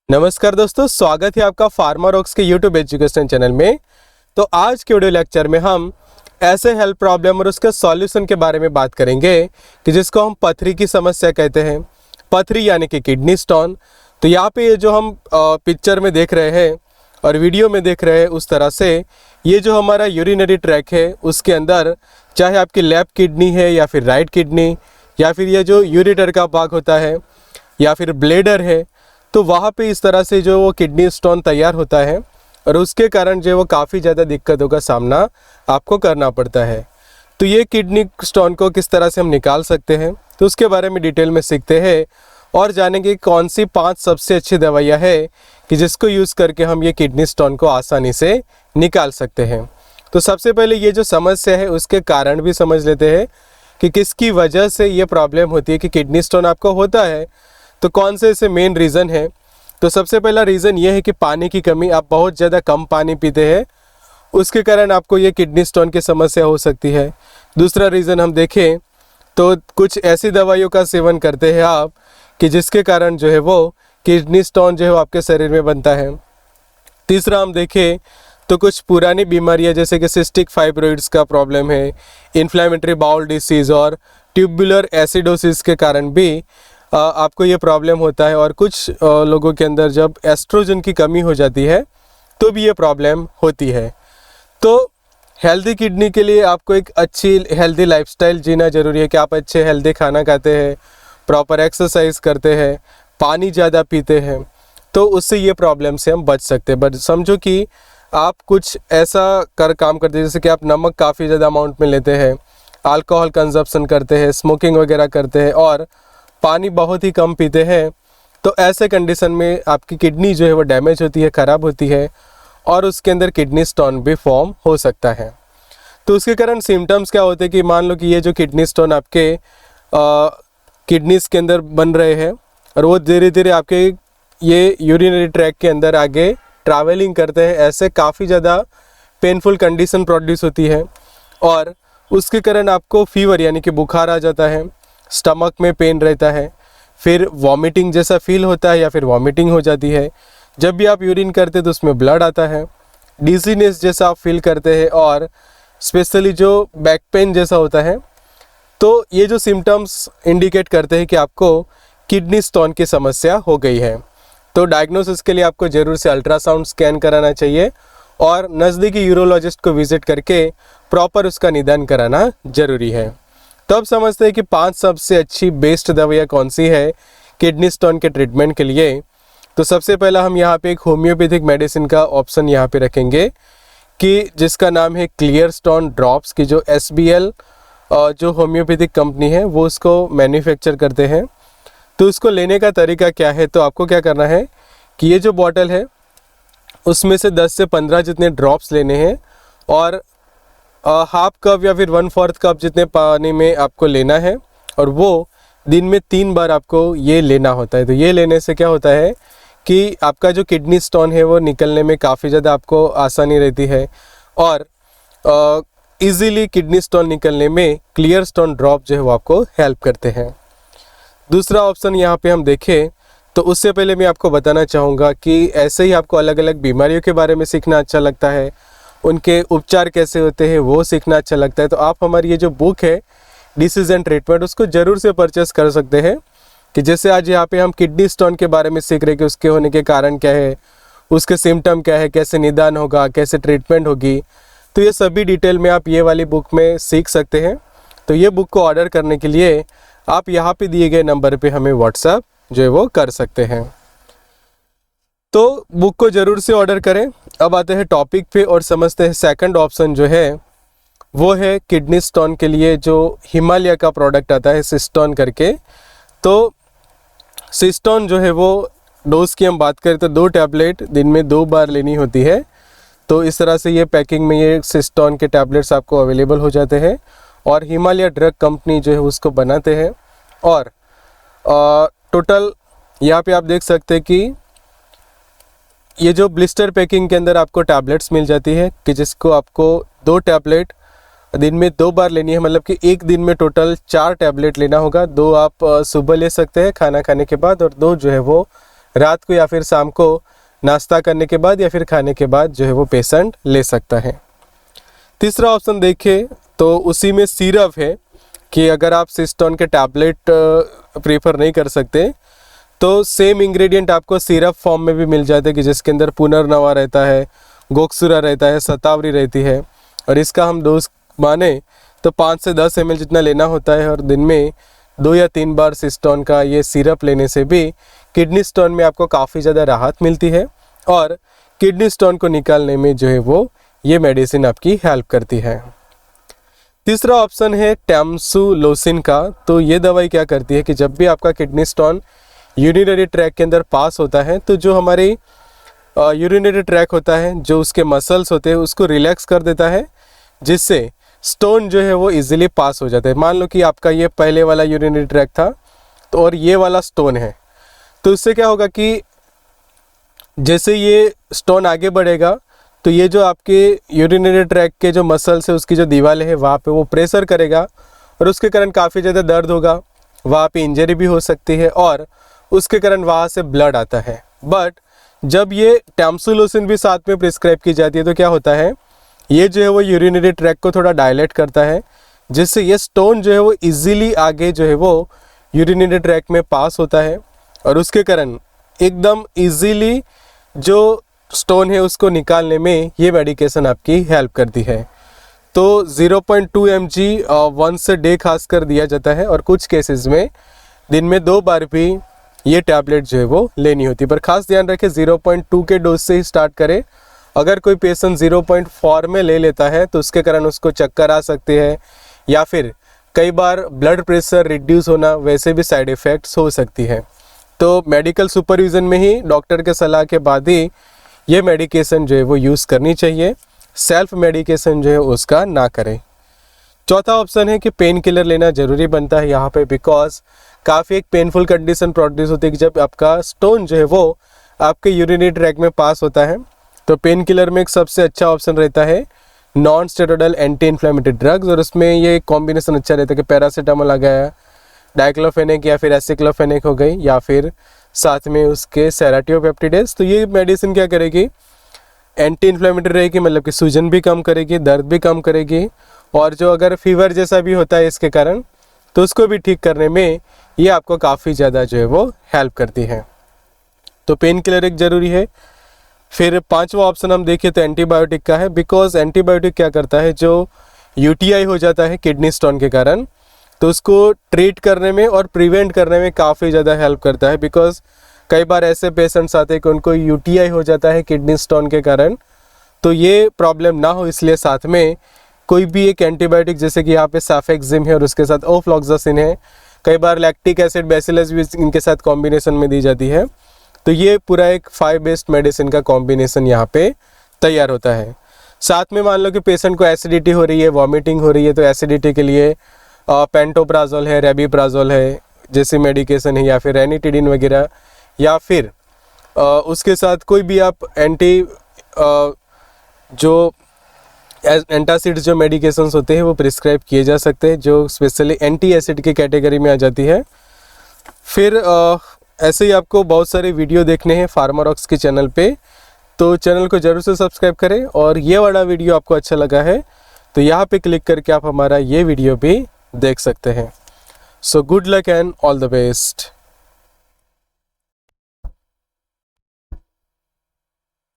नमस्कार दोस्तों, स्वागत है आपका फार्मा रॉक्स के यूट्यूब एजुकेशन चैनल में। तो आज के वीडियो लेक्चर में हम ऐसे हेल्थ प्रॉब्लम और उसके सॉल्यूशन के बारे में बात करेंगे कि जिसको हम पथरी की समस्या कहते हैं। पथरी यानी कि किडनी स्टोन। तो यहाँ पे ये जो हम पिक्चर में देख रहे हैं और वीडियो में देख रहे हैं, उस तरह से ये जो हमारा यूरिनरी ट्रैक है उसके अंदर, चाहे आपकी लेफ्ट किडनी है या फिर राइट किडनी या फिर ये जो यूरेटर का भाग होता है या फिर ब्लेडर है, तो वहाँ पे इस तरह से जो वो किडनी स्टोन तैयार होता है और उसके कारण जो वो काफ़ी ज़्यादा दिक्कतों का सामना आपको करना पड़ता है। तो ये किडनी स्टोन को किस तरह से हम निकाल सकते हैं, तो उसके बारे में डिटेल में सीखते हैं और जानेंगे कौन सी 5 सबसे अच्छी दवाइयाँ है कि जिसको यूज़ करके हम ये किडनी स्टोन को आसानी से निकाल सकते हैं। तो सबसे पहले ये जो समस्या है उसके कारण भी समझ लेते हैं कि किसकी वजह से ये प्रॉब्लम होती है कि किडनी स्टोन आपको होता है, तो कौन से इसे मेन रीज़न है। तो सबसे पहला रीज़न ये है कि पानी की कमी। आप बहुत ज़्यादा कम पानी पीते हैं, उसके कारण आपको ये किडनी स्टोन की समस्या हो सकती है। दूसरा रीज़न हम देखें तो कुछ ऐसी दवाइयों का सेवन करते हैं आप कि जिसके कारण जो है वो किडनी स्टोन जो है वो आपके शरीर में बनता है। तीसरा हम देखें तो कुछ पुरानी बीमारियां जैसे कि सिस्टिक फाइब्रोइड्स का प्रॉब्लम है, इन्फ्लेमेटरी बाउल डिसीज़ और ट्यूबुलर एसिडोसिस के कारण भी आपको ये प्रॉब्लम होता है। और कुछ लोगों के अंदर जब एस्ट्रोजन की कमी हो जाती है तो भी ये प्रॉब्लम होती है। तो हेल्दी किडनी के लिए आपको एक अच्छी हेल्दी लाइफस्टाइल जीना ज़रूरी है कि आप अच्छे हेल्दी खाना खाते हैं, प्रॉपर एक्सरसाइज करते हैं, पानी ज़्यादा पीते हैं, तो उससे ये प्रॉब्लम से हम बच सकते हैं। बट समझो कि आप कुछ ऐसा काम करते हैं जैसे कि आप नमक काफ़ी ज़्यादा अमाउंट में लेते हैं, अल्कोहल कंजप्शन करते हैं, स्मोकिंग वगैरह करते हैं और पानी बहुत ही कम पीते हैं, तो ऐसे कंडीशन में आपकी किडनी जो है वो डैमेज होती है, ख़राब होती है और उसके अंदर किडनी स्टोन भी फॉर्म हो सकता है। तो उसके कारण सिम्टम्स क्या होते हैं कि मान लो कि ये जो किडनी स्टोन आपके किडनीज़ के अंदर बन रहे हैं और वो धीरे धीरे आपके ये यूरिनरी ट्रैक के अंदर आगे ट्रैवलिंग करते हैं, ऐसे काफ़ी ज़्यादा पेनफुल कंडीशन प्रोड्यूस होती है और उसके कारण आपको फीवर यानी कि बुखार आ जाता है, स्टमक में पेन रहता है, फिर वॉमिटिंग जैसा फील होता है या फिर वॉमिटिंग हो जाती है। जब भी आप यूरिन करते हैं तो उसमें ब्लड आता है, डिजीनेस जैसा आप फील करते हैं और स्पेशली जो बैक पेन जैसा होता है। तो ये जो सिम्टम्स इंडिकेट करते हैं कि आपको किडनी स्टोन की समस्या हो गई है। तो डायग्नोसिस के लिए आपको ज़रूर से अल्ट्रासाउंड स्कैन कराना चाहिए और नज़दीकी यूरोलॉजिस्ट को विजिट करके प्रॉपर उसका निदान कराना ज़रूरी है। तो अब समझते हैं कि 5 सबसे अच्छी बेस्ट दवाइयाँ कौन सी है किडनी स्टोन के ट्रीटमेंट के लिए। तो सबसे पहला हम यहाँ पे एक होम्योपैथिक मेडिसिन का ऑप्शन यहाँ पे रखेंगे कि जिसका नाम है क्लियर स्टोन ड्रॉप्स की, जो SBL जो होम्योपैथिक कंपनी है वो उसको मैन्युफैक्चर करते हैं। तो उसको लेने का तरीका क्या है, तो आपको क्या करना है कि ये जो बॉटल है उसमें से 10 से 15 जितने ड्रॉप्स लेने हैं और हाफ कप या फिर 1/4 कप जितने पानी में आपको लेना है और वो दिन में 3 बार आपको ये लेना होता है। तो ये लेने से क्या होता है कि आपका जो किडनी स्टोन है वो निकलने में काफ़ी ज़्यादा आपको आसानी रहती है और इजीली किडनी स्टोन निकलने में क्लियर स्टोन ड्रॉप जो है वो आपको हेल्प करते हैं। दूसरा ऑप्शन यहाँ पे हम देखें तो उससे पहले मैं आपको बताना चाहूँगा कि ऐसे ही आपको अलग अलग बीमारियों के बारे में सीखना अच्छा लगता है, उनके उपचार कैसे होते हैं वो सीखना अच्छा लगता है, तो आप हमारी ये जो बुक है डिसीज एंड ट्रीटमेंट उसको ज़रूर से परचेस कर सकते हैं। कि जैसे आज यहाँ पे हम किडनी स्टोन के बारे में सीख रहे हैं कि उसके होने के कारण क्या है, उसके सिम्टम क्या है, कैसे निदान होगा, कैसे ट्रीटमेंट होगी, तो ये सभी डिटेल में आप ये वाली बुक में सीख सकते हैं। तो ये बुक को ऑर्डर करने के लिए आप यहाँ पे दिए गए नंबर पे हमें व्हाट्सएप जो है वो कर सकते हैं। तो बुक को ज़रूर से ऑर्डर करें। अब आते हैं टॉपिक पे और समझते हैं सेकंड ऑप्शन जो है वो है किडनी स्टोन के लिए जो हिमालय का प्रोडक्ट आता है सिस्टोन करके। तो सिस्टोन जो है वो डोज की हम बात करें तो 2 टैबलेट दिन में 2 बार लेनी होती है। तो इस तरह से ये पैकिंग में ये सिस्टोन के टैबलेट्स आपको अवेलेबल हो जाते हैं और हिमालय ड्रग कंपनी जो है उसको बनाते हैं। और टोटल यहाँ पे आप देख सकते हैं कि ये जो ब्लिस्टर पैकिंग के अंदर आपको टैबलेट्स मिल जाती है कि जिसको आपको 2 टैबलेट दिन में 2 बार लेनी है, मतलब कि एक दिन में टोटल 4 टैबलेट लेना होगा। 2 आप सुबह ले सकते हैं खाना खाने के बाद और 2 जो है वो रात को या फिर शाम को नाश्ता करने के बाद या फिर खाने के बाद जो है वो पेशेंट ले सकता है। तीसरा ऑप्शन देखें तो उसी में सिरप है कि अगर आप सिस्टोन के टैबलेट प्रीफर नहीं कर सकते तो सेम इंग्रेडिएंट आपको सिरप फॉर्म में भी मिल जाते हैं कि जिसके अंदर पुनर्नवा रहता है, गोक्सुरा रहता है, शतावरी रहती है और इसका हम डोज माने तो 5 से 10 ml जितना लेना होता है और दिन में 2 या 3 बार सिस्टोन का ये सिरप लेने से भी किडनी स्टोन में आपको काफ़ी ज़्यादा राहत मिलती है और किडनी स्टोन को निकालने में जो है वो ये मेडिसिन आपकी हेल्प करती है। तीसरा ऑप्शन है टैमसुलोसिन का। तो ये दवाई क्या करती है कि जब भी आपका किडनी स्टोन यूरिनरी ट्रैक के अंदर पास होता है तो जो हमारी यूरिनरी ट्रैक होता है, जो उसके मसल्स होते हैं उसको रिलैक्स कर देता है, जिससे स्टोन जो है वो इजीली पास हो जाता है। मान लो कि आपका ये पहले वाला यूरिनरी ट्रैक था तो और ये वाला स्टोन है, तो इससे क्या होगा कि जैसे ये स्टोन आगे बढ़ेगा तो ये जो आपके यूरिनरी ट्रैक के जो मसल्स है उसकी जो दीवार है वहाँ पे वो प्रेशर करेगा और उसके कारण काफ़ी ज़्यादा दर्द होगा, वहाँ पे इंजरी भी हो सकती है और उसके कारण वहाँ से ब्लड आता है। बट जब ये टैमसुलोसिन भी साथ में प्रिस्क्राइब की जाती है तो क्या होता है, ये जो है वो यूरिनरी ट्रैक को थोड़ा डायलेट करता है, जिससे ये स्टोन जो है वो इजीली आगे जो है वो यूरिनरी ट्रैक में पास होता है और उसके कारण एकदम इजीली जो स्टोन है उसको निकालने में ये मेडिकेशन आपकी हेल्प करती है। तो 0.2 mg वंस अ डे खास कर दिया जाता है और कुछ केसेस में दिन में 2 बार भी ये टैबलेट जो है वो लेनी होती है, पर खास ध्यान रखें 0.2 के डोज से ही स्टार्ट करें। अगर कोई पेशेंट 0.4 में ले लेता है तो उसके कारण उसको चक्कर आ सकते हैं या फिर कई बार ब्लड प्रेशर रिड्यूस होना, वैसे भी साइड इफ़ेक्ट्स हो सकती है। तो मेडिकल सुपरविज़न में ही डॉक्टर के सलाह के बाद ही ये मेडिकेशन जो है वो यूज़ करनी चाहिए, सेल्फ मेडिकेशन जो है उसका ना करें। चौथा ऑप्शन है कि पेन किलर लेना ज़रूरी बनता है यहाँ पे, बिकॉज काफ़ी एक पेनफुल कंडीशन प्रोड्यूस होती है कि जब आपका स्टोन जो है वो आपके यूरिनरी ट्रैक में पास होता है तो पेन किलर में एक सबसे अच्छा ऑप्शन रहता है non steroidal anti inflammatory drugs, और उसमें ये कॉम्बिनेशन अच्छा रहता है कि पैरासीटामोल आ गया, डाइक्लोफेनेक या फिर एसिक्लोफेनेक हो गई या फिर साथ में उसके सेराटियोपेप्टिडेज। तो ये मेडिसिन क्या करेगी, एंटी इन्फ्लेमेटरी रहेगी, मतलब कि सूजन भी कम करेगी, दर्द भी कम करेगी और जो अगर फीवर जैसा भी होता है इसके कारण तो उसको भी ठीक करने में ये आपको काफ़ी ज़्यादा जो है वो हेल्प करती है। तो पेन किलर एक ज़रूरी है। फिर पांचवा ऑप्शन हम देखें तो एंटीबायोटिक का है, बिकॉज एंटीबायोटिक क्या करता है, जो यूटीआई हो जाता है किडनी स्टोन के कारण तो उसको ट्रीट करने में और प्रिवेंट करने में काफ़ी ज़्यादा हेल्प करता है। बिकॉज कई बार ऐसे पेशेंट्स आते हैं कि उनको यूटीआई हो जाता है किडनी स्टोन के कारण, तो ये प्रॉब्लम ना हो इसलिए साथ में कोई भी एक एंटीबायोटिक, जैसे कि यहाँ पे साफेक्सिम है और उसके साथ ओफ्लॉक्सासिन है, कई बार लैक्टिक एसिड बैसिलस भी इनके साथ कॉम्बिनेशन में दी जाती है। तो ये पूरा एक 5 बेस्ड मेडिसिन का कॉम्बिनेशन यहाँ पे तैयार होता है। साथ में मान लो कि पेशेंट को एसिडिटी हो रही है, वॉमिटिंग हो रही है, तो एसिडिटी के लिए पेंटोप्राजोल है, रेबिप्राजोल है जैसी मेडिकेशन है, या फिर रेनिटिडिन वगैरह, या फिर उसके साथ कोई भी आप जो एंटासिड्स जो मेडिकेशंस होते हैं वो प्रिस्क्राइब किए जा सकते हैं, जो स्पेशली एंटी एसिड की कैटेगरी में आ जाती है। फिर ऐसे ही आपको बहुत सारे वीडियो देखने हैं फार्मारॉक्स के चैनल पे, तो चैनल को ज़रूर से सब्सक्राइब करें। और ये वाला वीडियो आपको अच्छा लगा है तो यहाँ पे क्लिक करके आप हमारा ये वीडियो भी देख सकते हैं। So good luck and all the best.